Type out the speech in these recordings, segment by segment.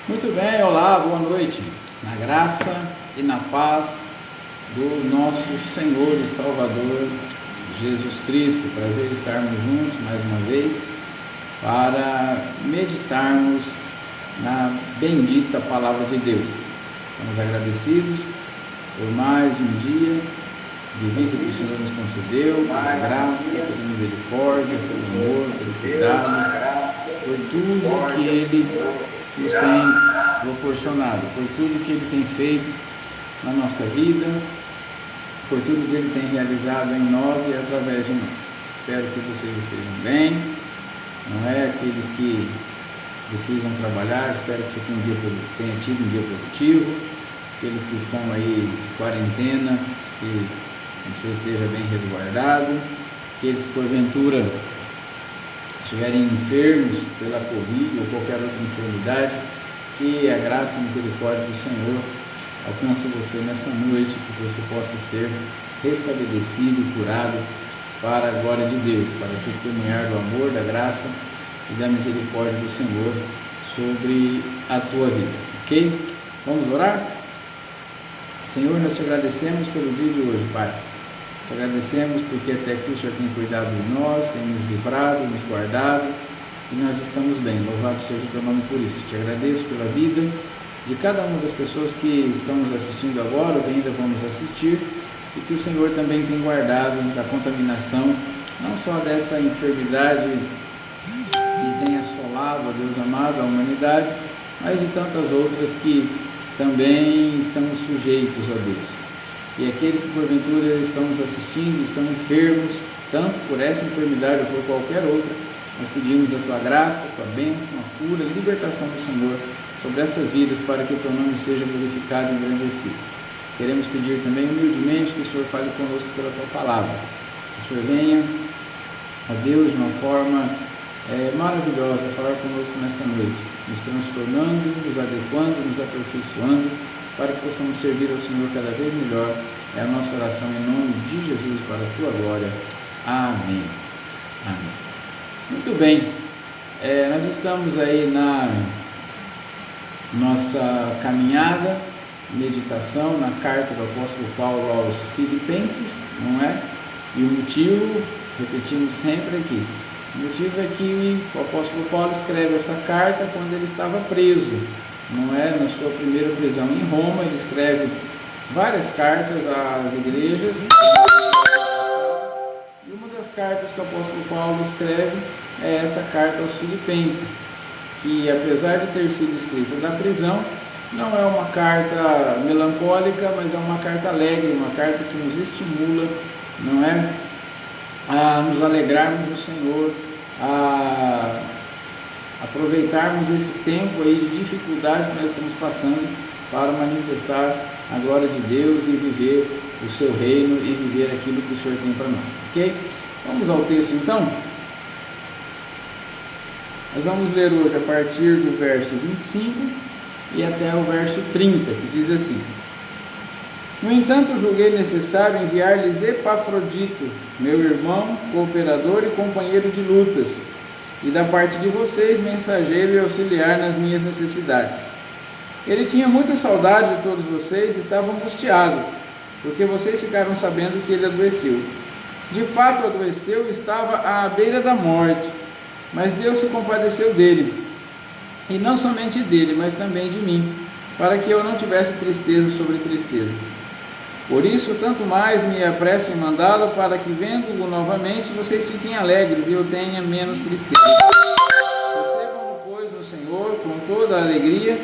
Muito bem, olá, boa noite, na graça e na paz do nosso Senhor e Salvador Jesus Cristo. Prazer estarmos juntos mais uma vez para meditarmos na bendita Palavra de Deus. Estamos agradecidos por mais um dia de vida que o Senhor nos concedeu, pela graça, pela misericórdia, pelo amor, pelo cuidado, por tudo que Ele nos tem proporcionado, por tudo que Ele tem feito na nossa vida, por tudo que Ele tem realizado em nós e através de nós. Espero que vocês estejam bem, não é aqueles que precisam trabalhar, espero que você tenha tido um dia produtivo, aqueles que estão aí de quarentena, que você esteja bem resguardado, aqueles que porventura estiverem enfermos pela Covid ou qualquer outra enfermidade, que a graça e a misericórdia do Senhor alcance você nessa noite, que você possa ser restabelecido e curado para a glória de Deus, para testemunhar do amor, da graça e da misericórdia do Senhor sobre a tua vida, ok? Vamos orar? Senhor, nós te agradecemos pelo dia de hoje, Pai. Te agradecemos porque até aqui o Senhor tem cuidado de nós, tem nos livrado, nos guardado e nós estamos bem. Louvado seja o teu nome por isso. Te agradeço pela vida de cada uma das pessoas que estão nos assistindo agora ou que ainda vão nos assistir e que o Senhor também tem guardado da contaminação, não só dessa enfermidade que tem assolado, ó Deus amado, a humanidade, mas de tantas outras que também estamos sujeitos, ó Deus. E aqueles que porventura estão nos assistindo, estão enfermos, tanto por essa enfermidade ou por qualquer outra, nós pedimos a tua graça, a tua bênção, a cura, a libertação do Senhor sobre essas vidas, para que o teu nome seja glorificado e engrandecido. Queremos pedir também humildemente que o Senhor fale conosco pela tua palavra. Que o Senhor venha, ó Deus, de uma forma maravilhosa, falar conosco nesta noite, nos transformando, nos adequando, nos aperfeiçoando, para que possamos servir ao Senhor cada vez melhor. É a nossa oração em nome de Jesus, para a tua glória. Amém. Amém. Muito bem, nós estamos aí na nossa caminhada, meditação, na carta do apóstolo Paulo aos Filipenses, não é? E o motivo, repetimos sempre aqui, o motivo é que o apóstolo Paulo escreve essa carta quando ele estava preso, não é? Na sua primeira prisão em Roma. Ele escreve várias cartas às igrejas, e uma das cartas que o apóstolo Paulo escreve é essa carta aos Filipenses, que apesar de ter sido escrita da prisão, não é uma carta melancólica, mas é uma carta alegre, uma carta que nos estimula, não é? A nos alegrarmos no Senhor, a aproveitarmos esse tempo aí de dificuldade que nós estamos passando para manifestar a glória de Deus e viver o seu reino e viver aquilo que o Senhor tem para nós, ok? Vamos ao texto então? Nós vamos ler hoje a partir do verso 25 e até o verso 30, que diz assim: No entanto, julguei necessário enviar-lhes Epafrodito, meu irmão, cooperador e companheiro de lutas, e da parte de vocês, mensageiro e auxiliar nas minhas necessidades. Ele tinha muita saudade de todos vocês e estava angustiado, porque vocês ficaram sabendo que ele adoeceu. De fato adoeceu e estava à beira da morte, mas Deus se compadeceu dele, e não somente dele, mas também de mim, para que eu não tivesse tristeza sobre tristeza. Por isso, tanto mais me apresso em mandá-lo, para que, vendo-o novamente, vocês fiquem alegres e eu tenha menos tristeza. Recebam-no, pois, no Senhor com toda a alegria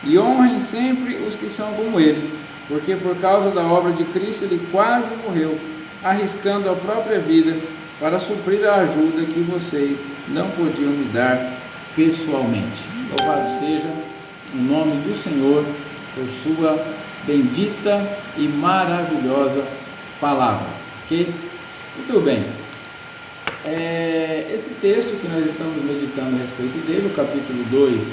e honrem sempre os que são como ele, porque por causa da obra de Cristo ele quase morreu, arriscando a própria vida para suprir a ajuda que vocês não podiam me dar pessoalmente. Louvado seja o nome do Senhor por sua bendita e maravilhosa palavra, ok? Muito bem, esse texto que nós estamos meditando a respeito dele, o capítulo 2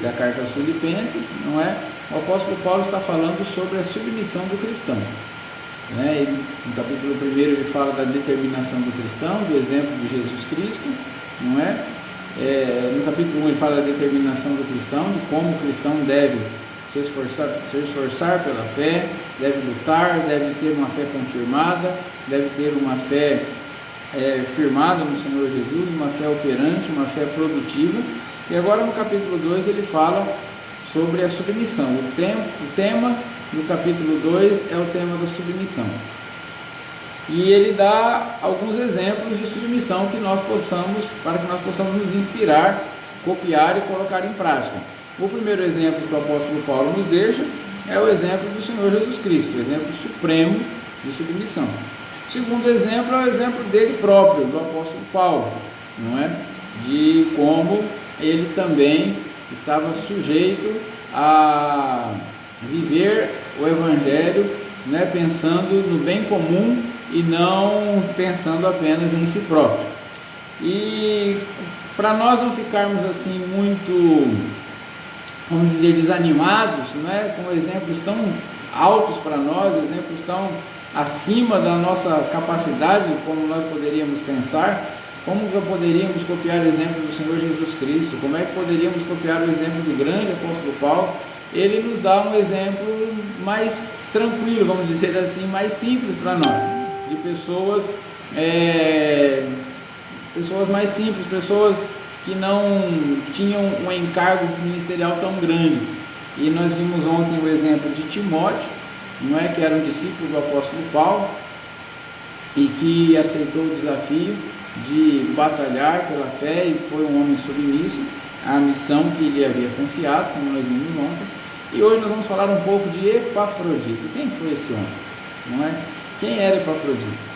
da carta aos Filipenses, não é? O apóstolo Paulo está falando sobre a submissão do cristão, né? No capítulo 1 ele fala da determinação do cristão, do exemplo de Jesus Cristo, não é? No capítulo 1 ele fala da determinação do cristão, de como o cristão deve se esforçar pela fé, deve lutar, deve ter uma fé confirmada, deve ter uma fé firmada no Senhor Jesus, uma fé operante, uma fé produtiva. E agora no capítulo 2 ele fala sobre a submissão. O tema no capítulo 2 é o tema da submissão. E ele dá alguns exemplos de submissão para que nós possamos nos inspirar, copiar e colocar em prática. O primeiro exemplo que o apóstolo Paulo nos deixa é o exemplo do Senhor Jesus Cristo, o exemplo supremo de submissão. O segundo exemplo é o exemplo dele próprio, do apóstolo Paulo, não é? De como ele também estava sujeito a viver o Evangelho, né, pensando no bem comum e não pensando apenas em si próprio. E para nós não ficarmos assim muito, vamos dizer, desanimados, né, com exemplos tão altos para nós, exemplos tão acima da nossa capacidade, como nós poderíamos pensar, como que poderíamos copiar o exemplo do Senhor Jesus Cristo, como é que poderíamos copiar o exemplo do grande apóstolo Paulo? Ele nos dá um exemplo mais tranquilo, vamos dizer assim, mais simples para nós, de pessoas mais simples, pessoas que não tinham um encargo ministerial tão grande. E nós vimos ontem o exemplo de Timóteo, não é, que era um discípulo do apóstolo Paulo e que aceitou o desafio de batalhar pela fé e foi um homem submisso à missão que lhe havia confiado, como nós vimos ontem. E hoje nós vamos falar um pouco de Epafrodito. Quem foi esse homem? Não é? Quem era Epafrodito?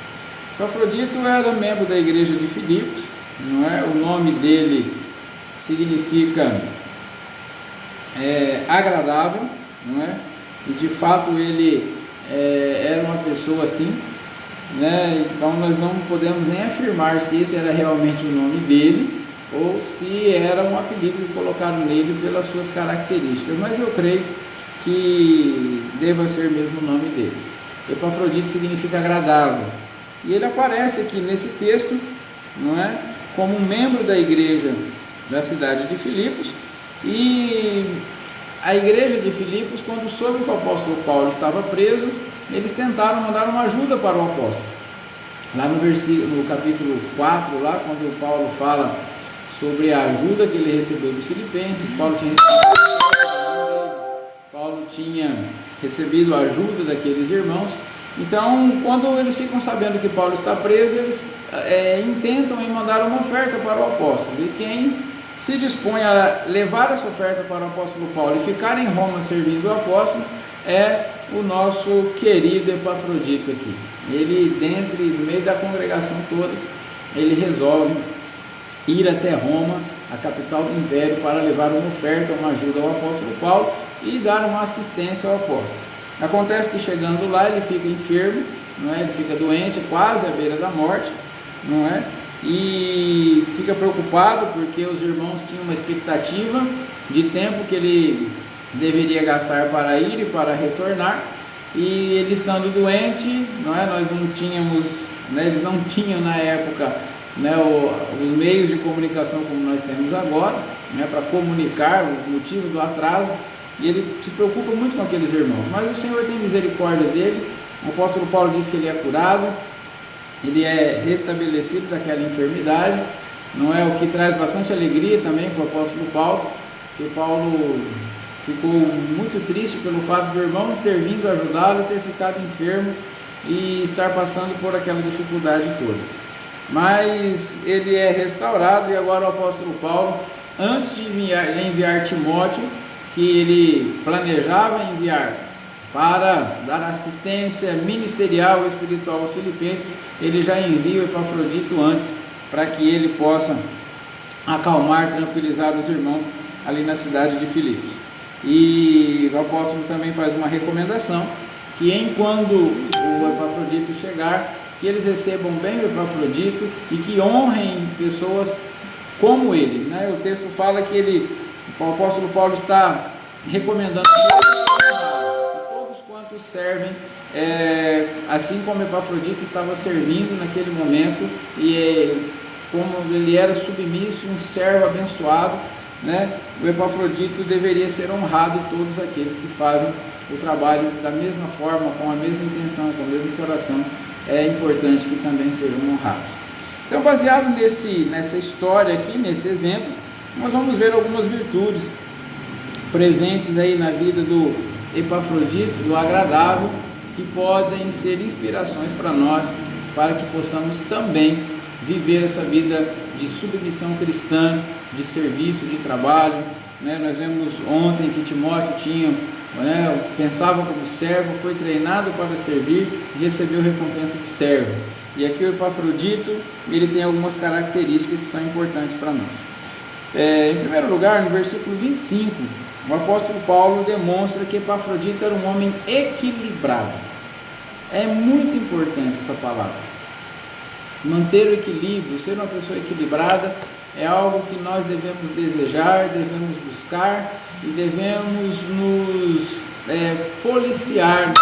Epafrodito era membro da igreja de Filipos, não é? O nome dele significa agradável, não é? E de fato ele era uma pessoa assim, né? Então nós não podemos nem afirmar se esse era realmente o nome dele ou se era um apelido que colocaram nele pelas suas características, mas eu creio que deva ser mesmo o nome dele. Epafrodito significa agradável, e ele aparece aqui nesse texto, não é, como um membro da igreja da cidade de Filipos. E a igreja de Filipos, quando soube que o apóstolo Paulo estava preso, eles tentaram mandar uma ajuda para o apóstolo. Lá no capítulo 4, lá quando o Paulo fala sobre a ajuda que ele recebeu dos filipenses, Paulo tinha recebido a ajuda daqueles irmãos. Então, quando eles ficam sabendo que Paulo está preso, eles intentam em mandar uma oferta para o apóstolo. E quem se dispõe a levar essa oferta para o apóstolo Paulo e ficar em Roma servindo o apóstolo é o nosso querido Epafrodito aqui. Ele, no meio da congregação toda, ele resolve ir até Roma, a capital do império, para levar uma oferta, uma ajuda ao apóstolo Paulo e dar uma assistência ao apóstolo. Acontece que chegando lá ele fica enfermo, não é? Ele fica doente, quase à beira da morte, não é? E fica preocupado porque os irmãos tinham uma expectativa de tempo que ele deveria gastar para ir e para retornar, e ele estando doente, não é? Nós não tínhamos, né? Eles não tinham na época, né, os meios de comunicação como nós temos agora, né, para comunicar o motivo do atraso, e ele se preocupa muito com aqueles irmãos, mas o Senhor tem misericórdia dele. O apóstolo Paulo diz que ele é curado, ele é restabelecido daquela enfermidade, não é? O que traz bastante alegria também para o apóstolo Paulo, porque Paulo ficou muito triste pelo fato do irmão ter vindo ajudá-lo, ter ficado enfermo e estar passando por aquela dificuldade toda. Mas ele é restaurado, e agora o apóstolo Paulo, antes de enviar Timóteo, que ele planejava enviar para dar assistência ministerial e espiritual aos filipenses, ele já envia o Epafrodito antes, para que ele possa acalmar, tranquilizar os irmãos ali na cidade de Filipos. E o apóstolo também faz uma recomendação, que enquanto o Epafrodito chegar, que eles recebam bem o Epafrodito e que honrem pessoas como ele, né? O texto fala que o apóstolo Paulo está recomendando que todos quantos servem, assim como Epafrodito estava servindo naquele momento, e como ele era submisso, um servo abençoado, né? O Epafrodito deveria ser honrado, todos aqueles que fazem o trabalho da mesma forma, com a mesma intenção, com o mesmo coração, é importante que também sejam honrados. Então, baseado nessa história aqui, nesse exemplo, nós vamos ver algumas virtudes presentes aí na vida do Epafrodito, do agradável, que podem ser inspirações para nós, para que possamos também viver essa vida de submissão cristã, de serviço, de trabalho, né? Nós vemos ontem que Timóteo pensava como servo, foi treinado para servir e recebeu recompensa de servo. E aqui o Epafrodito, ele tem algumas características que são importantes para nós. Em primeiro lugar, no versículo 25, o apóstolo Paulo demonstra que Epafrodito era um homem equilibrado. É muito importante essa palavra. Manter o equilíbrio, ser uma pessoa equilibrada, é algo que nós devemos desejar, devemos buscar e devemos nos policiar,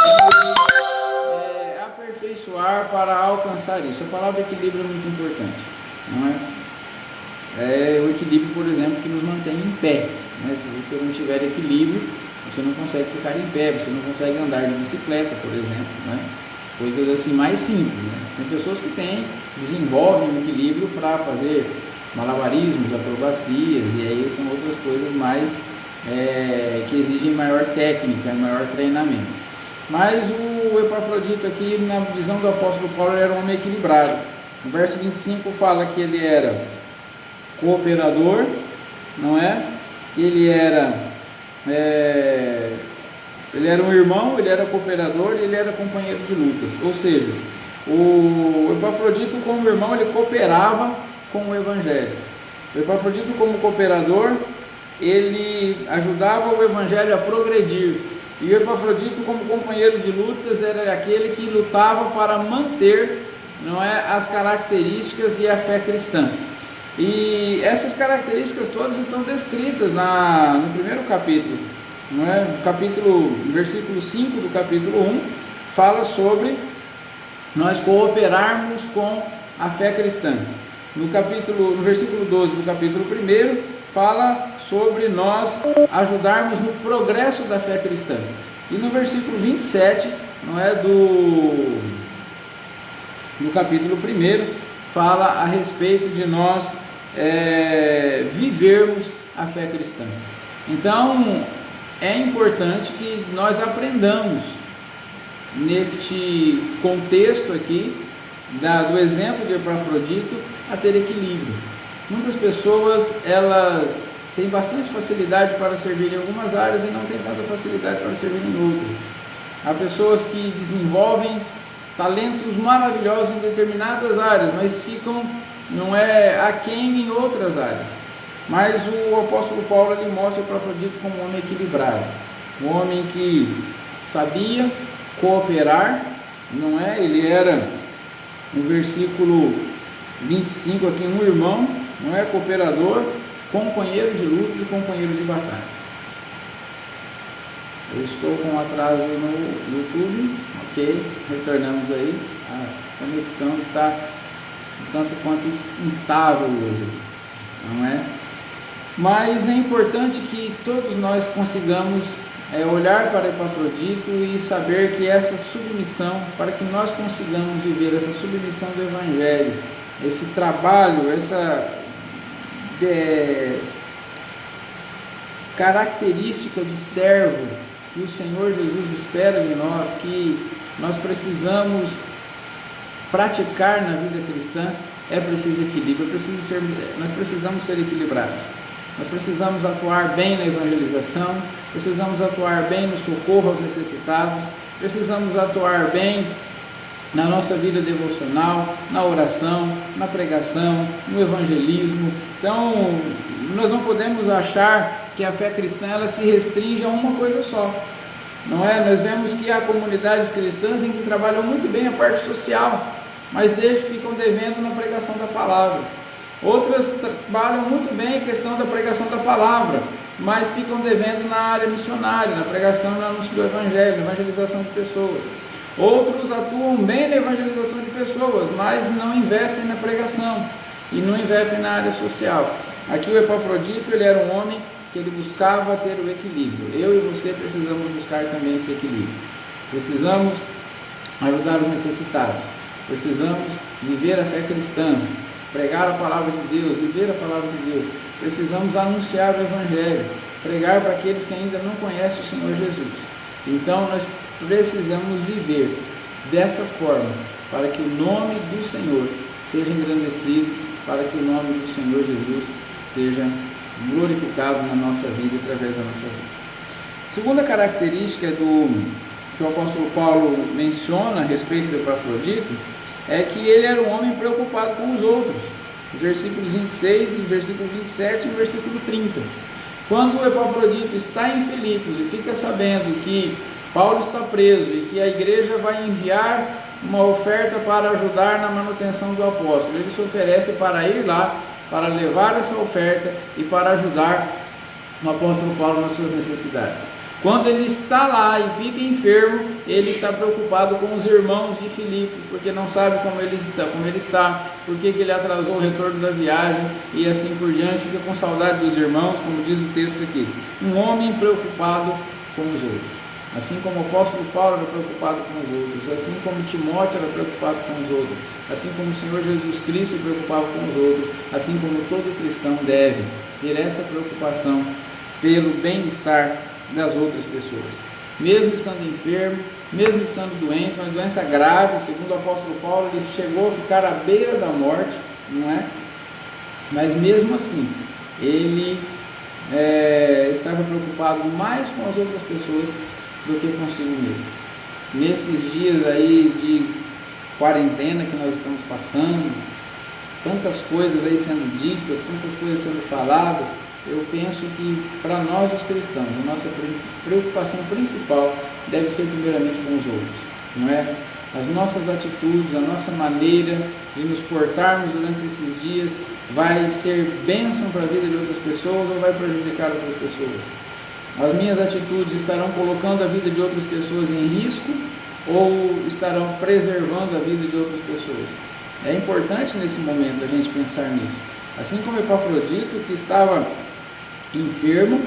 aperfeiçoar para alcançar isso. A palavra equilíbrio é muito importante, não é? O equilíbrio, por exemplo, que nos mantém em pé, né? Se você não tiver equilíbrio, você não consegue ficar em pé, você não consegue andar de bicicleta, por exemplo, né? Coisas assim mais simples, né? Tem pessoas que desenvolvem o equilíbrio para fazer malabarismos, acrobacias, e aí são outras coisas mais que exigem maior técnica, maior treinamento. Mas o Epafrodito aqui, na visão do apóstolo Paulo, ele era um homem equilibrado. No verso 25 fala que ele era cooperador, não é? Ele era um irmão, ele era cooperador e ele era companheiro de lutas. Ou seja, o Epafrodito, como irmão, ele cooperava com o Evangelho. O Epafrodito, como cooperador, ele ajudava o Evangelho a progredir. E o Epafrodito, como companheiro de lutas, era aquele que lutava para manter, não é, as características e a fé cristã. E essas características todas estão descritas no primeiro capítulo. Não é? Versículo 5 do capítulo 1 fala sobre nós cooperarmos com a fé cristã. No versículo 12 do capítulo 1 fala sobre nós ajudarmos no progresso da fé cristã. E no versículo 27, não é, do capítulo 1, fala a respeito de nós vivermos a fé cristã. Então, é importante que nós aprendamos neste contexto aqui, do exemplo de Epafrodito, a ter equilíbrio. Muitas pessoas, elas têm bastante facilidade para servir em algumas áreas e não têm tanta facilidade para servir em outras. Há pessoas que desenvolvem talentos maravilhosos em determinadas áreas, mas ficam, aquém em outras áreas. Mas o apóstolo Paulo, ele mostra o Epafrodito como um homem equilibrado, um homem que sabia cooperar, não é? Ele era, no versículo 25 aqui, um irmão, não é? Cooperador, companheiro de lutas e companheiro de batalha. Eu estou com um atraso no YouTube, ok, retornamos aí, a conexão está um tanto quanto instável hoje, não é? Mas é importante que todos nós consigamos olhar para Epafrodito e saber que essa submissão, para que nós consigamos viver essa submissão do Evangelho, esse trabalho, essa característica de servo que o Senhor Jesus espera de nós, que nós precisamos praticar na vida cristã, é preciso equilíbrio, nós precisamos ser equilibrados. Nós precisamos atuar bem na evangelização, precisamos atuar bem no socorro aos necessitados, precisamos atuar bem na nossa vida devocional, na oração, na pregação, no evangelismo. Então, nós não podemos achar que a fé cristã ela se restringe a uma coisa só. Não é? Nós vemos que há comunidades cristãs em que trabalham muito bem a parte social, mas ficam devendo na pregação da palavra. Outras trabalham muito bem a questão da pregação da palavra, mas ficam devendo na área missionária, na pregação no anúncio do evangelho, na evangelização de pessoas. Outros atuam bem na evangelização de pessoas, mas não investem na pregação. e não investem na área social. Aqui o Epafrodito, ele era um homem que ele buscava ter o equilíbrio. Eu e você precisamos buscar também esse equilíbrio. Precisamos ajudar os necessitados. Precisamos viver a fé cristã, pregar a palavra de Deus, viver a palavra de Deus. Precisamos anunciar o Evangelho, pregar para aqueles que ainda não conhecem o Senhor Jesus. Então nós precisamos viver dessa forma, para que o nome do Senhor seja engrandecido, para que o nome do Senhor Jesus seja glorificado na nossa vida e através da nossa vida. Segunda característica que o apóstolo Paulo menciona a respeito do Epafrodito é que ele era um homem preocupado com os outros. Versículos 26, versículo 27 e versículo 30. Quando o Epafrodito está em Filipos e fica sabendo que Paulo está preso e que a igreja vai enviar uma oferta para ajudar na manutenção do apóstolo, ele se oferece para ir lá, para levar essa oferta e para ajudar o apóstolo Paulo nas suas necessidades. Quando ele está lá e fica enfermo, ele está preocupado com os irmãos de Filipos, porque não sabe como ele está, porque ele atrasou o retorno da viagem e assim por diante, fica com saudade dos irmãos, como diz o texto aqui. Um homem preocupado com os outros. Assim como o apóstolo Paulo era preocupado com os outros, assim como Timóteo era preocupado com os outros, assim como o Senhor Jesus Cristo se preocupava com os outros, assim como todo cristão deve ter essa preocupação pelo bem-estar das outras pessoas, mesmo estando enfermo, mesmo estando doente, uma doença grave. Segundo o apóstolo Paulo, ele chegou a ficar à beira da morte, não é? Mas mesmo assim, ele estava preocupado mais com as outras pessoas do que consigo mesmo. Nesses dias aí de quarentena que nós estamos passando, tantas coisas aí sendo ditas, tantas coisas sendo faladas, eu penso que para nós os cristãos, a nossa preocupação principal deve ser primeiramente com os outros, não é? As nossas atitudes, a nossa maneira de nos portarmos durante esses dias vai ser bênção para a vida de outras pessoas ou vai prejudicar outras pessoas? As minhas atitudes estarão colocando a vida de outras pessoas em risco ou estarão preservando a vida de outras pessoas? É importante nesse momento a gente pensar nisso. Assim como Epafrodito, que estava enfermo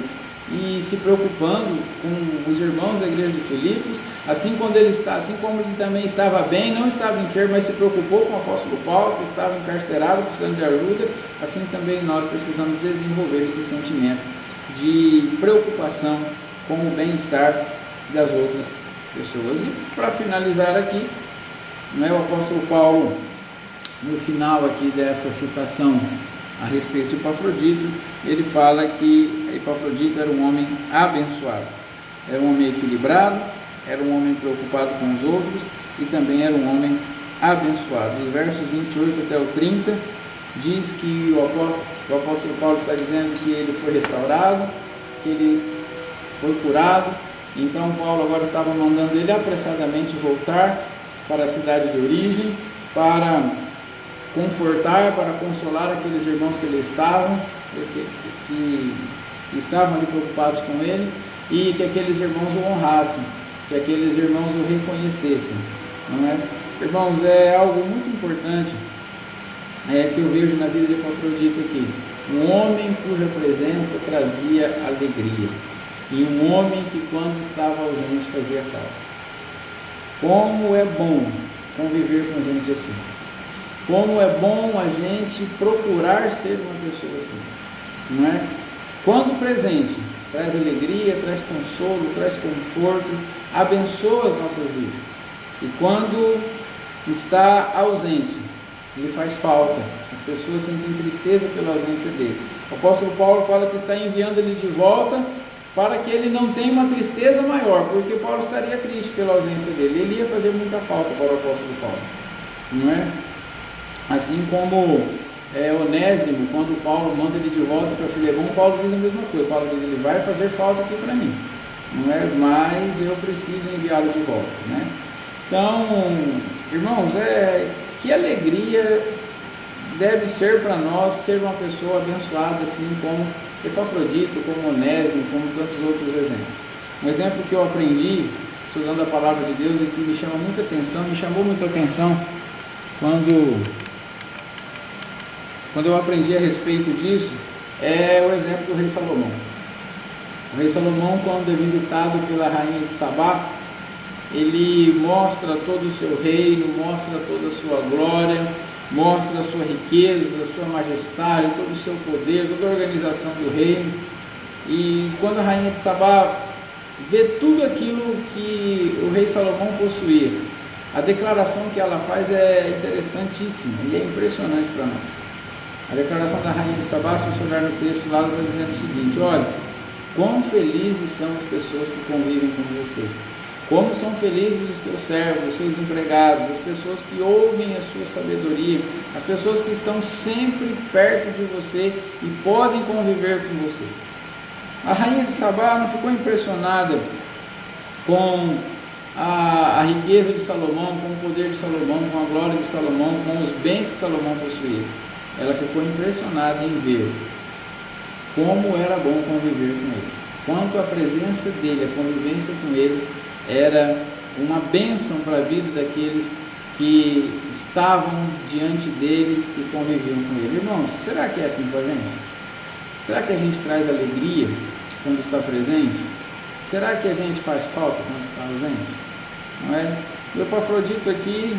e se preocupando com os irmãos da igreja de Filipos, assim como ele também estava bem, não estava enfermo, mas se preocupou com o apóstolo Paulo, que estava encarcerado, precisando de ajuda, assim também nós precisamos desenvolver esse sentimento de preocupação com o bem-estar das outras pessoas. E para finalizar aqui, o apóstolo Paulo, no final aqui dessa citação a respeito de Epafrodito, ele fala que Epafrodito era um homem abençoado, era um homem equilibrado, era um homem preocupado com os outros e também era um homem abençoado. Dos versos 28 até o 30 diz que o apóstolo Paulo está dizendo que ele foi restaurado, que ele foi curado. Então Paulo agora estava mandando ele apressadamente voltar para a cidade de origem, para confortar, para consolar aqueles irmãos que estavam ali preocupados com ele, e que aqueles irmãos o honrassem, que aqueles irmãos o reconhecessem, não é? Irmãos, é algo muito importante que eu vejo na vida de Epafrodito aqui. Um homem cuja presença trazia alegria, e um homem que quando estava ausente fazia falta. Como é bom conviver com gente assim. Como é bom a gente procurar ser uma pessoa assim, não é? Quando presente, traz alegria, traz consolo, traz conforto, abençoa as nossas vidas. E quando está ausente, ele faz falta. As pessoas sentem tristeza pela ausência dele. O apóstolo Paulo fala que está enviando ele de volta para que ele não tenha uma tristeza maior, porque Paulo estaria triste pela ausência dele. Ele ia fazer muita falta para o apóstolo Paulo, não é? Assim como Onésimo, quando Paulo manda ele de volta para Filemão, Paulo diz a mesma coisa. Paulo diz: ele vai fazer falta aqui para mim, não é? Mas eu preciso enviá-lo de volta, né? Então, irmãos, que alegria deve ser para nós ser uma pessoa abençoada, assim como Epafrodito, como Onésimo, como tantos outros exemplos. Um exemplo que eu aprendi estudando a palavra de Deus e que me chamou muita atenção quando quando eu aprendi a respeito disso, é o exemplo do rei Salomão. O rei Salomão, quando é visitado pela rainha de Sabá, ele mostra todo o seu reino, mostra toda a sua glória, mostra a sua riqueza, a sua majestade, todo o seu poder, toda a organização do reino. E quando a rainha de Sabá vê tudo aquilo que o rei Salomão possuía, a declaração que ela faz é interessantíssima e é impressionante para nós. A declaração da rainha de Sabá, se você olhar no texto lá, ela está dizendo o seguinte: olha, quão felizes são as pessoas que convivem com você, como são felizes os teus servos, os seus empregados, as pessoas que ouvem a sua sabedoria, as pessoas que estão sempre perto de você e podem conviver com você. A rainha de Sabá não ficou impressionada com a riqueza de Salomão, com o poder de Salomão, com a glória de Salomão, com os bens que Salomão possuía. Ela ficou impressionada em ver como era bom conviver com ele, quanto a presença dele, a convivência com ele era uma bênção para a vida daqueles que estavam diante dele e conviviam com ele. Irmãos, será que é assim com a gente? Será que a gente traz alegria quando está presente? Será que a gente faz falta quando está ausente? Não é? O Epafrodito aqui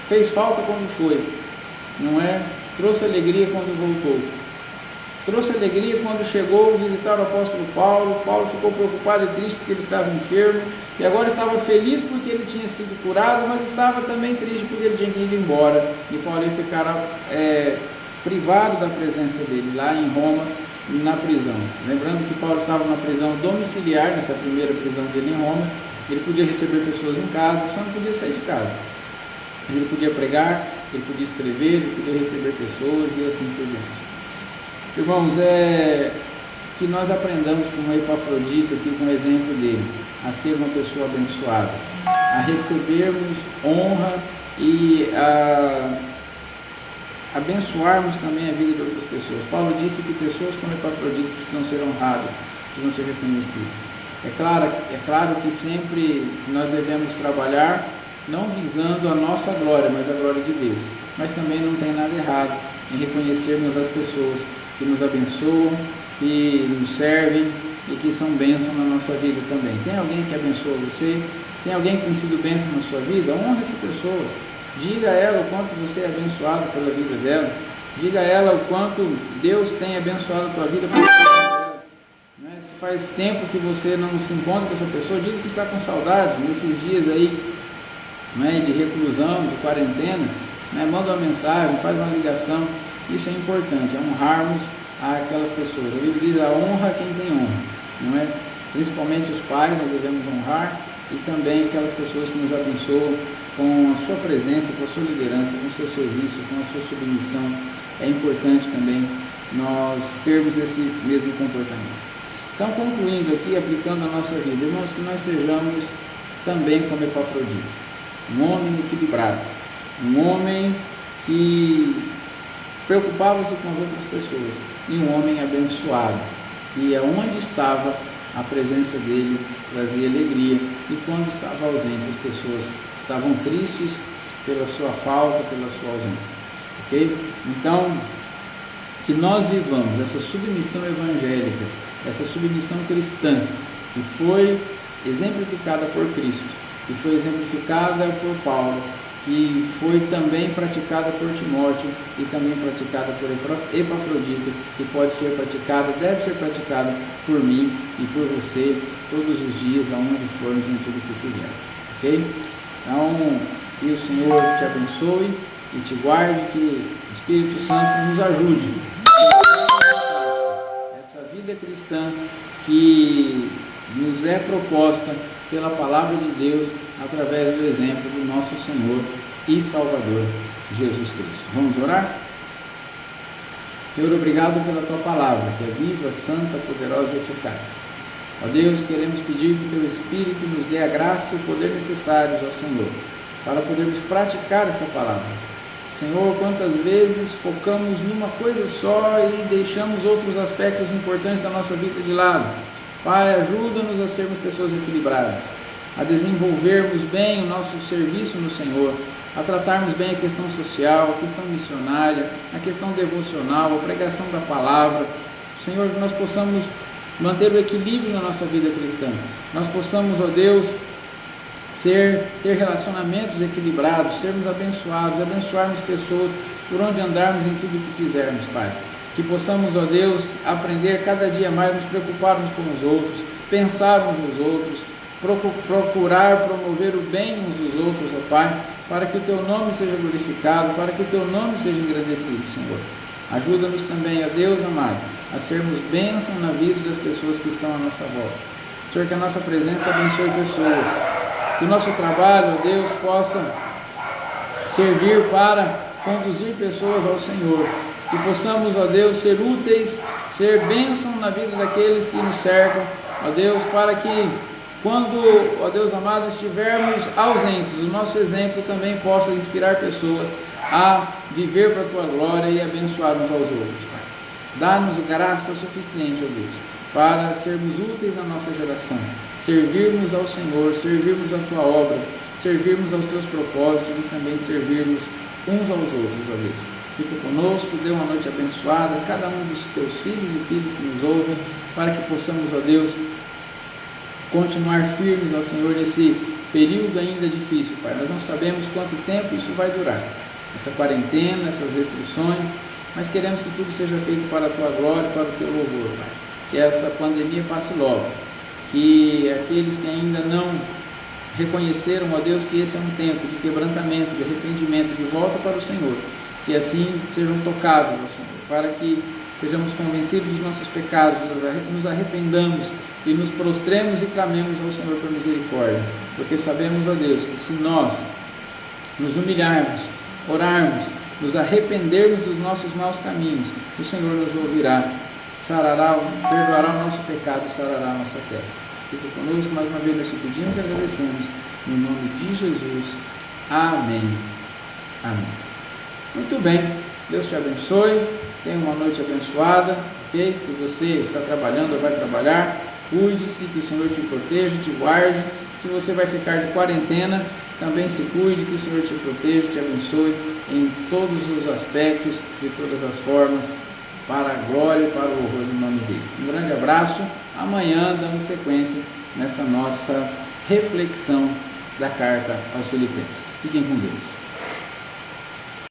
fez falta quando foi, não é? Trouxe alegria quando voltou. Trouxe alegria quando chegou visitar o apóstolo Paulo. Paulo ficou preocupado e triste porque ele estava enfermo, e agora estava feliz porque ele tinha sido curado, mas estava também triste porque ele tinha ido embora, e Paulo ia ficar privado da presença dele lá em Roma, na prisão. Lembrando que Paulo estava na prisão domiciliar, nessa primeira prisão dele em Roma. Ele podia receber pessoas em casa, só não podia sair de casa. Ele podia pregar, ele podia escrever, ele podia receber pessoas e assim por diante. Irmãos, que nós aprendamos com o Epafrodito aqui, com o exemplo dele, a ser uma pessoa abençoada, a recebermos honra e a abençoarmos também a vida de outras pessoas. Paulo disse que pessoas como Epafrodito precisam ser honradas, precisam ser reconhecidas. É claro que sempre nós devemos trabalhar não visando a nossa glória, mas a glória de Deus. Mas também não tem nada errado em reconhecermos as pessoas que nos abençoam, que nos servem e que são bênção na nossa vida também. Tem alguém que abençoa você? Tem alguém que tem sido bênção na sua vida? Honre essa pessoa. Diga a ela o quanto você é abençoado pela vida dela. Diga a ela o quanto Deus tem abençoado a tua vida pela vida dela. Se faz tempo que você não se encontra com essa pessoa, diga que está com saudade nesses dias aí, de reclusão, de quarentena. Manda uma mensagem, faz uma ligação. Isso é importante, é honrarmos aquelas pessoas. A Bíblia diz: a honra a quem tem honra, não é? Principalmente os pais nós devemos honrar, e também aquelas pessoas que nos abençoam com a sua presença, com a sua liderança, com o seu serviço, com a sua submissão. É importante também nós termos esse mesmo comportamento. Então, concluindo aqui, aplicando a nossa vida, irmãos, que nós sejamos também como Epafrodito, um homem equilibrado, um homem que preocupava-se com as outras pessoas, e um homem abençoado, que aonde estava a presença dele trazia alegria, e quando estava ausente as pessoas estavam tristes pela sua falta, pela sua ausência. Ok? Então, que nós vivamos essa submissão evangélica, essa submissão cristã, que foi exemplificada por Cristo, que foi exemplificada por Paulo, que foi também praticada por Timóteo e também praticada por Epafrodito, que pode ser praticada, deve ser praticada por mim e por você todos os dias, aonde formos em tudo que fizermos. Ok? Então, que o Senhor te abençoe e te guarde, que o Espírito Santo nos ajude essa vida cristã que nos é proposta pela Palavra de Deus através do exemplo do nosso Senhor e Salvador Jesus Cristo. Vamos orar? Senhor, obrigado pela Tua Palavra, que é viva, santa, poderosa e eficaz. Ó Deus, queremos pedir que o Teu Espírito nos dê a graça e o poder necessários ao Senhor, para podermos praticar essa Palavra. Senhor, quantas vezes focamos numa coisa só e deixamos outros aspectos importantes da nossa vida de lado. Pai, ajuda-nos a sermos pessoas equilibradas, a desenvolvermos bem o nosso serviço no Senhor, a tratarmos bem a questão social, a questão missionária, a questão devocional, a pregação da palavra. Senhor, que nós possamos manter o equilíbrio na nossa vida cristã, nós possamos, ó Deus, ter relacionamentos equilibrados, sermos abençoados, abençoarmos pessoas por onde andarmos em tudo que fizermos, Pai. Que possamos, ó Deus, aprender cada dia mais, nos preocuparmos com os outros, pensar uns nos outros, procurar promover o bem uns dos outros, ó Pai, para que o Teu nome seja glorificado, para que o Teu nome seja engrandecido, Senhor. Ajuda-nos também, ó Deus amado, a sermos bênção na vida das pessoas que estão à nossa volta. Senhor, que a nossa presença abençoe pessoas, que o nosso trabalho, ó Deus, possa servir para conduzir pessoas ao Senhor, que possamos, ó Deus, ser úteis, ser bênção na vida daqueles que nos cercam, ó Deus, para que quando, ó Deus amado, estivermos ausentes, o nosso exemplo também possa inspirar pessoas a viver para a Tua glória e abençoar uns aos outros, Pai. Dá-nos graça suficiente, ó Deus, para sermos úteis na nossa geração, servirmos ao Senhor, servirmos a Tua obra, servirmos aos Teus propósitos e também servirmos uns aos outros, ó Deus. Fica conosco, dê uma noite abençoada a cada um dos Teus filhos e filhas que nos ouvem, para que possamos, ó Deus, continuar firmes ao Senhor nesse período ainda difícil, Pai. Nós não sabemos quanto tempo isso vai durar, essa quarentena, essas restrições, mas queremos que tudo seja feito para a Tua glória e para o Teu louvor, Pai. Que essa pandemia passe logo, que aqueles que ainda não reconheceram, ó Deus, que esse é um tempo de quebrantamento, de arrependimento, de volta para o Senhor, que assim sejam tocados, ó Senhor, para que sejamos convencidos dos nossos pecados, nos arrependamos e nos prostremos e clamemos ao Senhor por misericórdia, porque sabemos, ó Deus, que se nós nos humilharmos, orarmos, nos arrependermos dos nossos maus caminhos, o Senhor nos ouvirá, perdoará o nosso pecado e sarará a nossa terra. Fique conosco, mais uma vez nós te pedimos e agradecemos, no nome de Jesus. Amém. Amém. Muito bem, Deus te abençoe, tenha uma noite abençoada, ok? Se você está trabalhando ou vai trabalhar, cuide-se, que o Senhor te proteja, te guarde. Se você vai ficar de quarentena, também se cuide, que o Senhor te proteja, te abençoe em todos os aspectos, de todas as formas, para a glória e para o louvor do nome dele. Um grande abraço, amanhã damos sequência nessa nossa reflexão da carta aos Filipenses. Fiquem com Deus.